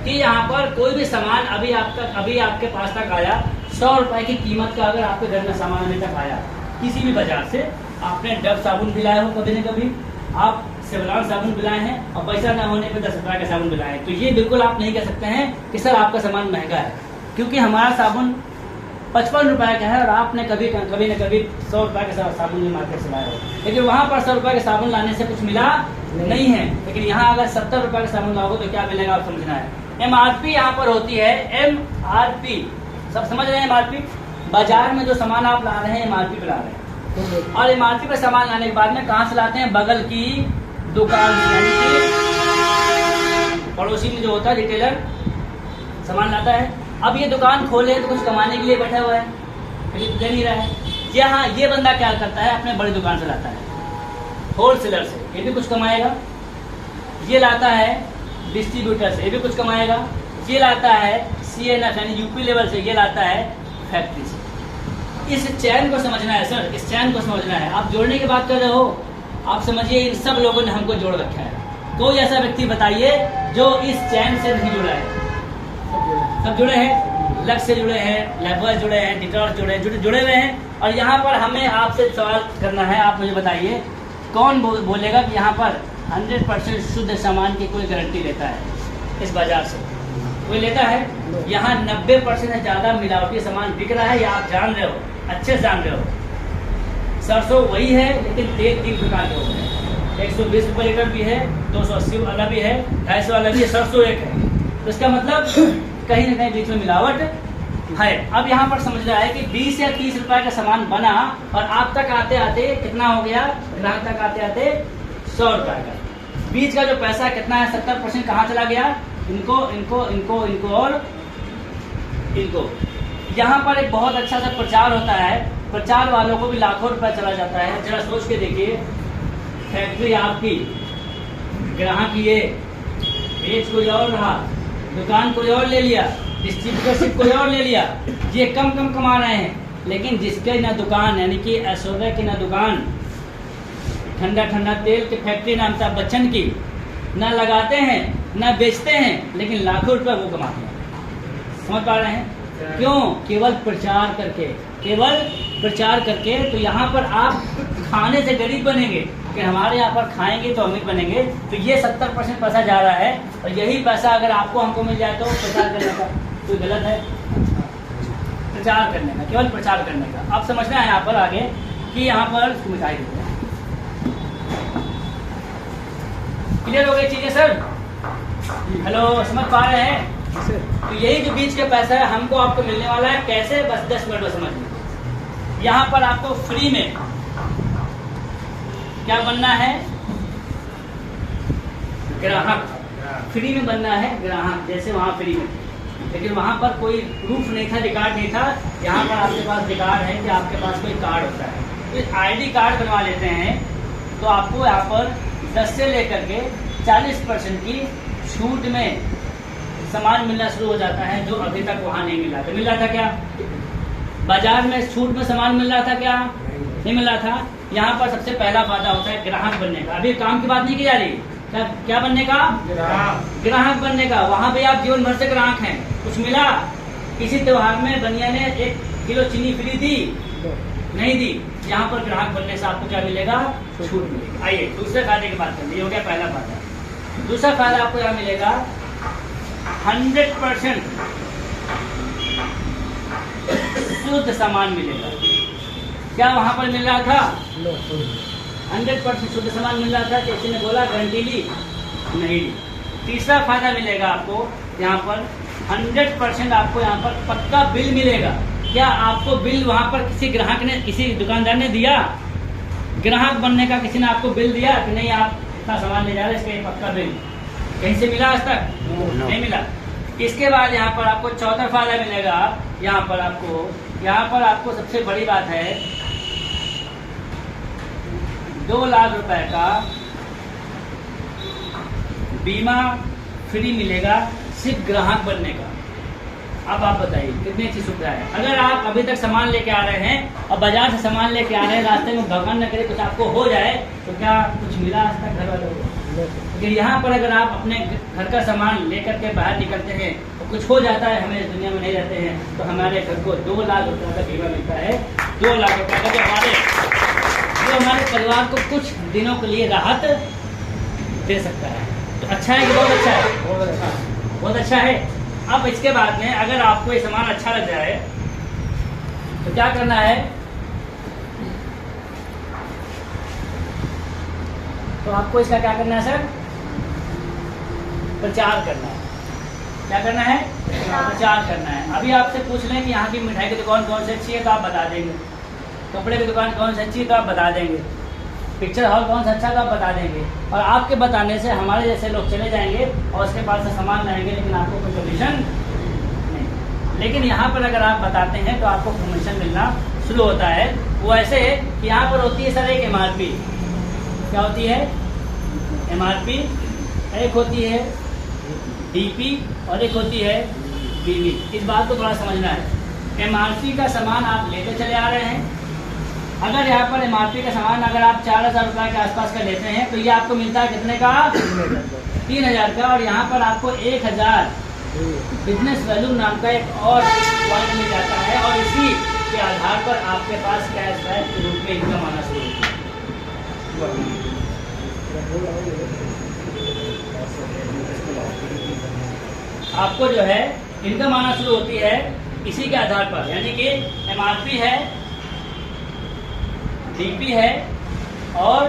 कि यहाँ पर कोई भी सामान अभी आपके पास तक आया 100 रुपए की कीमत का, अगर आपके घर में सामान अभी तक आया किसी भी बाजार से, आपने डब साबुन भी लाए हो कभी न कभी, आप सेवलॉन साबुन भी लाए हैं और पैसा न होने पर 10 रुपए का साबुन भी लाए हैं, तो ये बिल्कुल आप नहीं कह सकते हैं कि सर आपका सामान महंगा है, क्योंकि हमारा साबुन 55 रुपए का है और आपने कभी न कभी 100 रुपए का साबुन भी मार्केट से लाया हो। लेकिन वहाँ पर 100 रुपए के साबुन लाने से कुछ मिला नहीं है। लेकिन यहाँ अगर 70 रुपए का साबुन लाओगे तो क्या मिलेगा आप समझना है। MRP यहाँ पर होती है, MRP सब समझ रहे हैं। MRP बाजार में जो सामान आप ला रहे हैं MRP पे ला रहे हैं, और MRP पे सामान लाने के बाद में कहाँ से लाते हैं? बगल की दुकान, यानी कि पड़ोसी में जो होता है रिटेलर सामान लाता है। अब ये दुकान खोले तो कुछ कमाने के लिए बैठा हुआ है, कभी दे नहीं रहा है। ये हाँ, ये बंदा क्या करता है, अपने बड़ी दुकान से लाता है, होलसेलर से, ये भी कुछ कमाएगा। ये लाता है डिस्ट्रीब्यूटर से, ये भी कुछ कमाएगा। ये लाता है CNF यानी यूपी लेवल से, ये लाता है फैक्ट्री से। इस चैन को समझना है सर, इस चैन को समझना है। आप जोड़ने की बात कर रहे हो, आप समझिए इन सब लोगों ने हमको जोड़ रखा है। कोई ऐसा व्यक्ति बताइए जो इस चैन से नहीं जुड़ा है। सब जुड़े हैं, लक्ष्य से जुड़े हैं, लाइफबॉय जुड़े हैं, डिटॉर्च जुड़े हुए हैं। और यहाँ पर हमें आपसे सवाल करना है, आप मुझे बताइए कौन बोलेगा कि यहाँ पर 100% शुद्ध सामान की कोई गारंटी लेता है इस बाजार से? कोई लेता है? यहाँ 90% से ज़्यादा मिलावटी सामान बिक रहा है, या आप जान रहे हो, अच्छे से जान रहे हो। सरसों वही है लेकिन तेल 3 प्रकार के होते हैं, 120 रुपये लीटर भी है, 280 वाला भी है, 250 वाला भी है, सरसों एक है। तो इसका मतलब कहीं ना कहीं बीच में मिलावट है। अब यहाँ पर समझ रहा है कि 20 या 30 रुपए का सामान बना और आप तक आते आते कितना हो गया, ग्राहक तक आते आते 100 रुपए का। बीच का जो पैसा कितना है, 70% कहाँ चला गया? इनको इनको इनको इनको और इनको। यहाँ पर एक बहुत अच्छा सा प्रचार होता है, प्रचार वालों को भी लाखों रुपए चला जाता है। जरा सोच के देखिए, फैक्ट्री आपकी, ग्राहक ये, बेच कोई और रहा, दुकान कोई और ले लिया, डिस्ट्रीब्यूटरशिप कोई और ले लिया, ये कम कमा रहे हैं। लेकिन जिसके ना दुकान यानी कि ऐश्वर्या की ना दुकान, ठंडा तेल की फैक्ट्री ना अमिताभ बच्चन की, ना लगाते हैं ना बेचते हैं, लेकिन लाखों रुपए वो कमाते हैं। समझ पा रहे हैं? क्यों? केवल प्रचार करके, केवल प्रचार करके। तो यहाँ पर आप खाने से गरीब बनेंगे कि हमारे यहाँ पर खाएंगे तो अमीर बनेंगे। तो ये 70% पैसा जा रहा है, और यही पैसा अगर आपको हमको मिल जाए तो प्रचार करने का कोई गलत है? प्रचार करने का, केवल प्रचार करने का। अब समझना है यहाँ पर आगे कि यहाँ पर मिठाई देते हैं। क्लियर हो गई चीजें सर? हेलो, समझ पा रहे हैं? तो यही जो बीच के पैसा है हमको आपको मिलने वाला है। कैसे? बस 10 मिनट में समझ लीजिए। यहाँ पर आपको फ्री में क्या बनना है? ग्राहक। फ्री में बनना है ग्राहक, जैसे वहाँ फ्री में, लेकिन वहाँ पर कोई प्रूफ नहीं था, रिकॉर्ड नहीं था। यहाँ पर आपके पास रिकॉर्ड है कि आपके पास कोई कार्ड होता है, तो ID कार्ड बनवा लेते हैं तो आपको यहाँ पर 10 से लेकर के 40% की छूट में सामान मिलना शुरू हो जाता है, जो अभी तक वहाँ नहीं मिला था। मिल रहा था क्या? बाजार में छूट में सामान मिल रहा था क्या? नहीं मिल रहा था। यहाँ पर सबसे पहला फायदा होता है ग्राहक बनने का। अभी काम की बात नहीं की जा रही, क्या बनने का? ग्राहक बनने का। वहाँ पे आप जीवन भर से ग्राहक हैं। कुछ मिला? किसी त्योहार में बनिया ने 1 किलो चीनी फ्री दी? नहीं दी। यहाँ पर ग्राहक बनने से आपको क्या मिलेगा? छूट मिलेगी। आइए दूसरे फायदे की बात करते हैं। ये हो गया पहला फायदा। दूसरा फायदा आपको यहाँ मिलेगा 100% शुद्ध सामान मिलेगा। क्या वहाँ पर मिल रहा था? 100% शुद्ध सामान मिल रहा था। किसी ने बोला गारंटी ली? नहीं ली। तीसरा फायदा मिलेगा आपको यहाँ पर 100% आपको यहाँ पर पक्का बिल मिलेगा। क्या आपको बिल वहाँ पर किसी ग्राहक ने, किसी दुकानदार ने दिया? ग्राहक बनने का किसी ने आपको बिल दिया कि नहीं आप इतना सामान ले जा रहे हैं, इसका पक्का बिल कहीं से मिला आज तक? नहीं मिला। इसके बाद यहाँ पर आपको चौथा फायदा मिलेगा। यहाँ पर आपको सबसे बड़ी बात है 2 लाख रुपए का बीमा फ्री मिलेगा सिर्फ ग्राहक बनने का। अब आप बताइए कितनी अच्छी सुविधा है। अगर आप अभी तक सामान लेके आ रहे हैं और बाजार से सामान लेके आ रहे हैं, रास्ते में भगवान न करे कुछ आपको हो जाए, तो क्या कुछ मिला आज तक घर वालों को? लेकिन यहाँ पर अगर आप अपने घर का सामान लेकर के बाहर निकलते हैं और कुछ हो जाता है, हमें इस दुनिया में नहीं रहते हैं, तो हमारे घर को 2 लाख रुपये का बीमा मिलता है। 2 लाख रुपये का जो हमारे परिवार को कुछ दिनों के लिए राहत दे सकता है। तो अच्छा है कि बहुत अच्छा है? बहुत अच्छा है। अब इसके बाद में अगर आपको ये सामान अच्छा लग रहा है तो क्या करना है? तो आपको इसका क्या करना है सर? प्रचार करना है। क्या करना है? प्रचार करना है। अभी आपसे पूछ लें कि यहाँ की मिठाई की दुकान कौन सी अच्छी है तो आप बता देंगे, कपड़े की दुकान कौन सी अच्छी है तो आप बता देंगे, पिक्चर हॉल कौन सा अच्छा तो आप बता देंगे। और आपके बताने से हमारे जैसे लोग चले जाएंगे और उसके पास से सामान लाएंगे, लेकिन आपको कोई कमीशन लेकिन यहाँ पर अगर आप बताते हैं तो आपको कमीशन मिलना शुरू होता है। वो ऐसे है कि यहाँ पर होती है सर एक MRP, क्या होती है MRP, एक होती है DP और एक होती है BV। इस बात को थोड़ा समझना है। MRP का सामान आप लेते चले आ रहे हैं, अगर यहाँ पर MRP का सामान अगर आप 4000 रुपये के आसपास का लेते हैं तो ये आपको मिलता है कितने का, 3000 का। और यहाँ पर आपको 1000 बिजनेस वैल्यू नाम का एक और पॉइंट मिल जाता है, और इसी के आधार पर आपके पास कैशबैक के रूप में इनकम आना शुरू होती है। आपको जो है इनकम आना शुरू होती है इसी के आधार पर, यानी कि MRP है, DP है और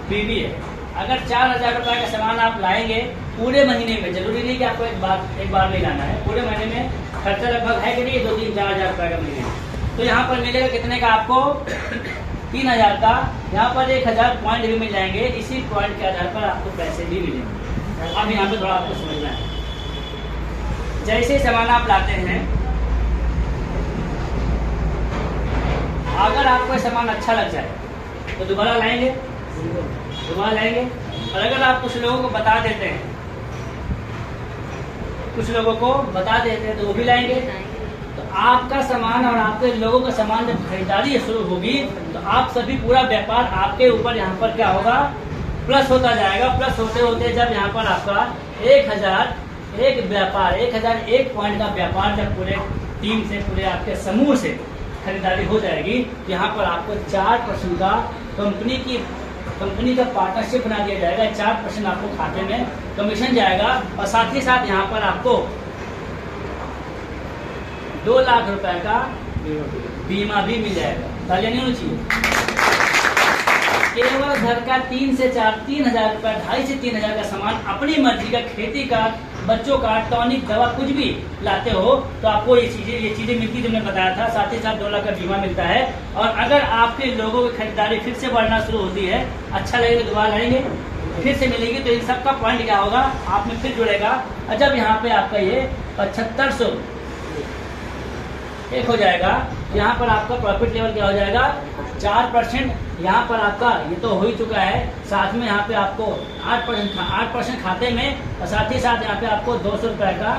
BV है। अगर 4000 रुपये का सामान आप लाएंगे पूरे महीने में, जरूरी नहीं कि आपको एक बार नहीं लाना है, पूरे महीने में खर्चा लगभग है कि नहीं 2-3-4 हज़ार रुपये का महीने, तो यहाँ पर मिलेगा कितने का आपको, 3000 का। यहाँ पर 1000 पॉइंट भी मिल जाएंगे, इसी पॉइंट के आधार पर आपको पैसे भी मिलेंगे। अब यहाँ पे थोड़ा आपको समझना है, जैसे सामान आप लाते हैं, अगर आपको सामान अच्छा लग जाए तो दोबारा लाएंगे, और अगर आप कुछ लोगों को बता देते हैं, तो वो भी लाएंगे। तो आपका सामान और आपके लोगों का सामान जब खरीदारी शुरू होगी तो आप सभी पूरा व्यापार आपके ऊपर यहाँ पर क्या होगा, प्लस होता जाएगा। प्लस होते होते जब यहाँ पर आपका 1001 व्यापार, 1001 पॉइंट का व्यापार जब पूरे टीम से, पूरे आपके समूह से खरीदारी हो जाएगी, तो यहाँ पर आपको 4% का कंपनी का पार्टनरशिप बना दिया जाएगा। 4% आपको खाते में कमीशन जाएगा, और साथ ही साथ यहाँ पर आपको 2 लाख रुपए का बीमा भी मिल जाएगा। तालियां नहीं होनी चाहिए। केवल घर का 3 से 4, 3000 रुपए, 2.5 से 3000 का सामान अपनी मर्जी का, खेती का, बच्चों का, टॉनिक, दवा कुछ भी लाते हो तो आपको ये चीजें मिलती, जो मैंने बताया था। साथ ही साथ 2 लाख का बीमा मिलता है। और अगर आपके लोगों की खरीदारी फिर से बढ़ना शुरू होती है, अच्छा लगेगा, दोबारा लाएंगे, फिर से मिलेगी, तो इन सबका पॉइंट क्या होगा, आप में फिर जुड़ेगा। और जब यहाँ पे आपका ये 7500 एक हो जाएगा, यहाँ पर आपका प्रॉफिट लेवल क्या हो जाएगा, 4%। यहाँ पर आपका ये तो हो ही चुका है, साथ में यहाँ पे आपको 8% खाते में, और साथ ही साथ यहाँ पे आपको 200 रुपये का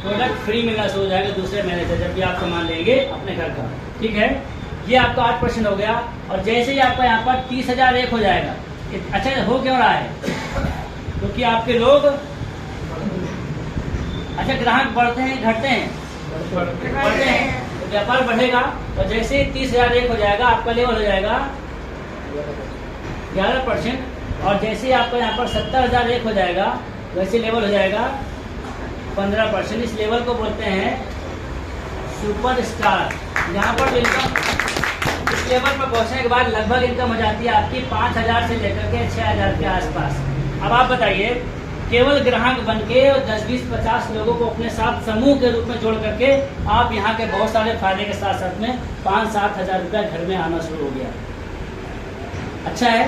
प्रोडक्ट फ्री मिलना शुरू हो जाएगा दूसरे महीने से, जब भी आप सामान लेंगे अपने घर का। ठीक है, ये आपका 8% हो गया। और जैसे ही आपका यहाँ पर 30,000 एक हो जाएगा। अच्छा, हो क्यों रहा है, क्योंकि आपके लोग, अच्छा ग्राहक बढ़ते हैं घटते हैं, बढ़ते हैं, तो व्यापार बढ़ेगा। और जैसे ही 30,000 एक हो जाएगा, आपका लेवल हो जाएगा 11%। और जैसे ही आपका यहाँ पर 70,000 एक हो जाएगा, वैसे लेवल हो जाएगा 15%। इस लेवल को बोलते हैं सुपर स्टार। यहाँ पर इनकम, इस लेवल पर पहुँचने के बाद लगभग इनकम हो जाती है आपकी 5000 से लेकर के 6000 के आसपास। अब आप बताइए, केवल ग्राहक बन के 10, 20, 50 लोगों को अपने साथ समूह के रूप में जोड़ करके आप यहाँ के बहुत सारे फायदे के साथ साथ में 5-7 हज़ार रुपया घर में आना शुरू हो गया। अच्छा है।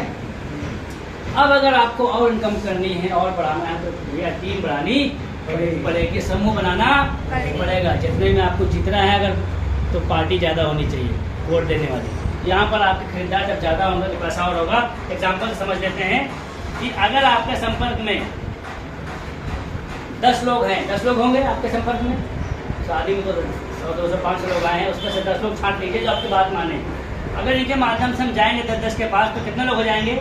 अब अगर आपको और इनकम करनी है और बढ़ाना है तो भैया टीम बढ़ानी पड़ेगी, समूह बनाना पड़ेगा। जितने में आपको जितना है, अगर तो पार्टी ज़्यादा होनी चाहिए वोट देने वाली। यहाँ पर आपके खरीदार जब ज़्यादा होंगे तो पैसा और होगा। एग्जाम्पल समझ लेते हैं कि अगर आपके संपर्क में 10 लोग हैं, 10 लोग होंगे आपके संपर्क में, शादी में तो 100, 200, 500 लोग आए हैं, उसमें से 10 लोग छांट लीजिए जो आपकी बात माने। अगर इनके माध्यम से हम जाएंगे 10-10 के पास तो कितने लोग हो जाएंगे,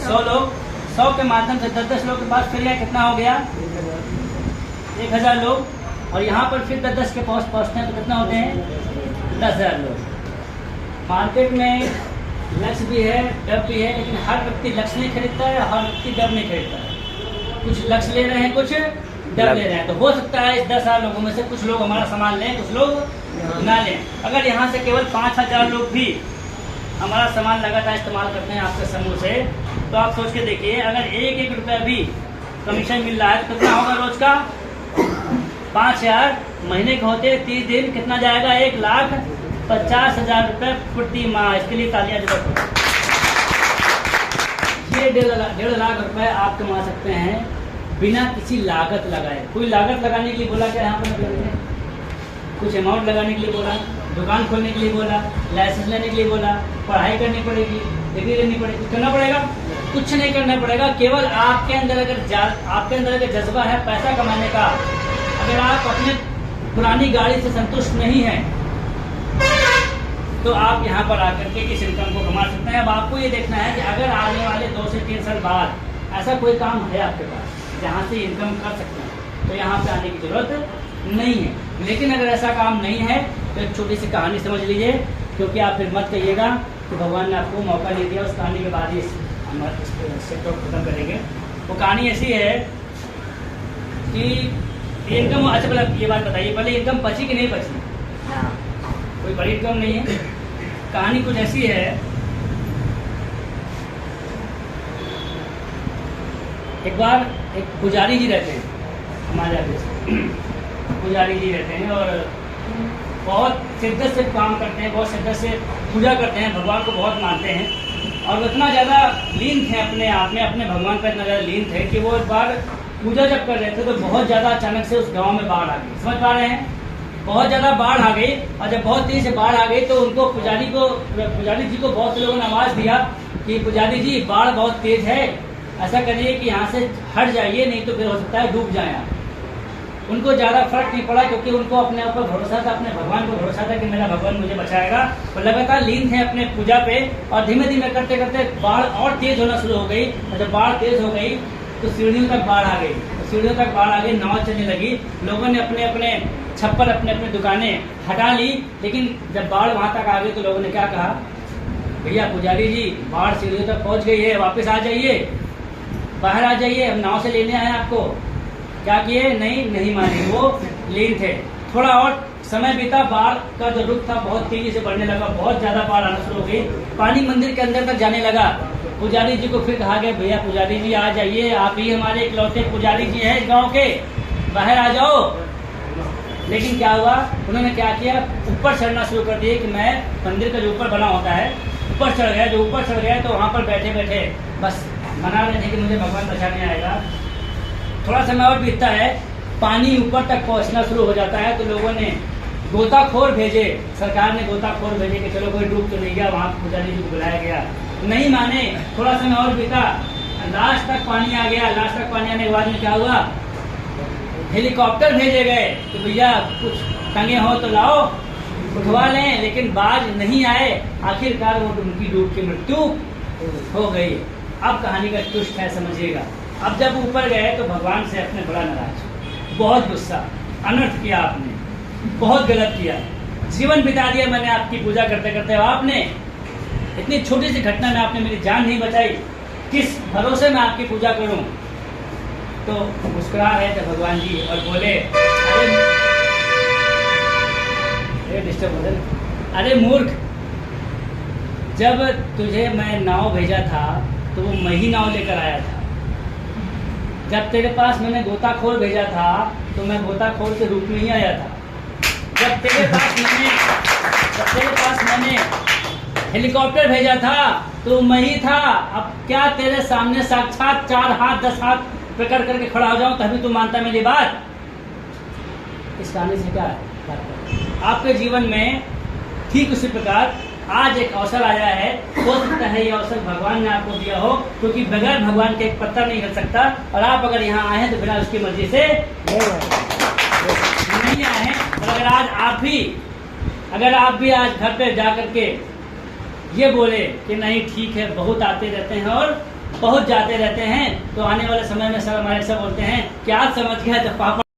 100 लोग। 100 के माध्यम से 10-10 लोग के पास फिर यह कितना हो गया, 1000 लोग। और यहाँ पर फिर 10-10 के पास पहुँचते हैं तो कितना होते हैं, 10,000 लोग। मार्केट में लक्ष्य भी है, डब भी है, लेकिन हर व्यक्ति लक्ष्य नहीं खरीदता है, हर व्यक्ति डब नहीं खरीदता है। कुछ लक्ष्य ले रहे हैं, कुछ डब ले रहे हैं। तो हो सकता है इस 10,000 लोगों में से कुछ लोग हमारा सामान लें, कुछ लोग ना लें। अगर यहाँ से केवल 5,000 लोग भी हमारा सामान लगातार इस्तेमाल करते हैं आपके समूह से, तो आप सोच के देखिए, अगर 1-1 रुपया भी कमीशन मिल रहा है तो कितना होगा रोज का, 5,000। महीने के होते 30 दिन, कितना जाएगा, 1,50,000 रुपये प्रति माह। इसके लिए तालियां जरूर। ये 1.5 लाख रुपए आप कमा सकते हैं बिना किसी लागत लगाए। कोई लागत लगाने के लिए बोला क्या यहाँ पर? कुछ अमाउंट लगाने के लिए बोला, दुकान खोलने के लिए बोला, लाइसेंस लेने के लिए बोला, पढ़ाई करनी पड़ेगी, डिग्री लेनी पड़ेगी, करना पड़ेगा? कुछ नहीं करना पड़ेगा। केवल आपके अंदर अगर जज्बा है पैसा कमाने का, अगर आप अपने पुरानी गाड़ी से संतुष्ट नहीं हैं तो आप यहाँ पर आकर के इस इनकम को कमा सकते हैं। अब आपको ये देखना है कि अगर आने वाले 2 से 3 साल बाद ऐसा कोई काम है आपके पास जहाँ से इनकम कर सकते हैं, तो यहाँ पे आने की जरूरत नहीं है। लेकिन अगर ऐसा काम नहीं है तो एक छोटी सी कहानी समझ लीजिए, क्योंकि आप फिर मत कहिएगा कि भगवान ने आपको मौका नहीं दिया। उस कहानी के बाद ही हम इस सेक्टर को खत्म करेंगे। वो कहानी ऐसी है कि इनकम, अच्छा पहले ये बात बताइए, पहले इनकम बची कि नहीं बची? कोई बड़ी इनकम नहीं है। कहानी कुछ ऐसी है, एक बार एक पुजारी जी रहते हैं हमारे यहाँ से। पुजारी जी रहते हैं और बहुत शिद्दत से काम करते हैं, बहुत शिद्दत से पूजा करते हैं, भगवान को बहुत मानते हैं। और इतना ज़्यादा लीन थे अपने आप में, अपने भगवान पर इतना ज़्यादा लीन थे कि वो एक बार पूजा जब कर रहे थे तो बहुत ज़्यादा अचानक से उस गांव में बाढ़ आ गई। समझ पा रहे हैं? बहुत ज़्यादा बाढ़ आ गई, और जब बहुत तेज से बाढ़ आ गई तो उनको पुजारी जी को बहुत से लोगों ने आवाज़ दिया कि पुजारी जी बाढ़ बहुत तेज है, ऐसा करिए कि यहाँ से हट जाइए, नहीं तो फिर हो सकता है डूब जाए आप। उनको ज़्यादा फर्क नहीं पड़ा, क्योंकि उनको अपने ऊपर भरोसा था, अपने भगवान को भरोसा था कि मेरा भगवान मुझे बचाएगा। और लगातार लीन थे अपने पूजा पे, और धीमे धीमे करते करते बाढ़ और तेज होना शुरू हो गई। और जब बाढ़ तेज हो गई तो सीढ़ियों तक बाढ़ आ गई, सीढ़ियों तक बाढ़ आ गई, नाव चलने लगी। लोगों ने अपने अपने छप्पर, अपने अपने दुकानें हटा ली। लेकिन जब बाढ़ वहाँ तक आ गई तो लोगों ने क्या कहा, भैया पुजारी जी बाढ़ सीढ़ियों तक पहुँच गई है, वापस आ जाइए, बाहर आ जाइए, हम नाव से लेने आए आपको। क्या किए? नहीं माने, वो लीन थे। थोड़ा और समय बीता, बाढ़ का जो रुख था बहुत तेजी से बढ़ने लगा, बहुत ज्यादा बाढ़ आना शुरू हो गई, पानी मंदिर के अंदर तक जाने लगा। पुजारी जी को फिर कहा गया, भैया पुजारी जी आ जाइए, आप ही हमारे इकलौते पुजारी जी हैं इस गाँव के, बाहर आ जाओ। लेकिन क्या हुआ, उन्होंने क्या किया, ऊपर चढ़ना शुरू कर दिए कि मैं मंदिर का जो ऊपर बना होता है ऊपर चढ़ गया। जो ऊपर चढ़ गया तो वहाँ पर बैठे बैठे बस मना रहे थे कि मुझे भगवान बचाने आएगा। थोड़ा समय और बीतता है, पानी ऊपर तक पहुँचना शुरू हो जाता है, तो लोगों ने गोताखोर भेजे, सरकार ने गोताखोर भेजे कि चलो कोई डूब तो नहीं गया। वहाँ पुजारी जी को बुलाया गया, नहीं माने। थोड़ा समय और बीता, लास्ट तक पानी आ गया। लास्ट तक पानी आने के बाद में क्या हुआ, हेलीकॉप्टर भेजे गए कि भैया कुछ टंगे हो तो लाओ, उठवा लें। लेकिन बाज नहीं आए, आखिरकार वो उनकी डूब की मृत्यु हो गई। अब कहानी का ट्विस्ट है, समझिएगा। अब जब ऊपर गए तो भगवान से अपने बड़ा नाराज, बहुत गुस्सा, अनर्थ किया आपने, बहुत गलत किया, जीवन बिता दिया मैंने आपकी पूजा करते करते, आपने इतनी छोटी सी घटना में आपने मेरी जान नहीं बचाई, किस भरोसे में आपकी पूजा करूं। तो मुस्कुरा रहे थे भगवान जी और बोले, अरे मूर्ख, जब तुझे मैं नाव भेजा था तो वो मैं ही नाव लेकर आया था। जब तेरे पास मैंने गोताखोर भेजा था तो मैं गोताखोर के रूप में ही आया था। जब तेरे पास मैंने हेलीकॉप्टर भेजा था तो मैं ही था। अब क्या तेरे सामने साक्षात 4 हाथ 10 हाथ प्रकट करके खड़ा हो जाऊं तभी तू मानता मेरी बात? इस कहानी से क्या है, आपके जीवन में ठीक उसी प्रकार आज एक अवसर आया है। हो सकता है ये अवसर भगवान ने आपको दिया हो, क्योंकि बगैर भगवान के एक पत्ता नहीं हिल सकता। और आप अगर यहाँ आए हैं तो बिना उसकी मर्जी से नहीं आए हैं। और अगर आप भी आज घर पे जा करके ये बोले कि नहीं ठीक है, बहुत आते रहते हैं और बहुत जाते रहते हैं, तो आने वाले समय में सब हमारे सब बोलते हैं कि आज समझ गया जब पापा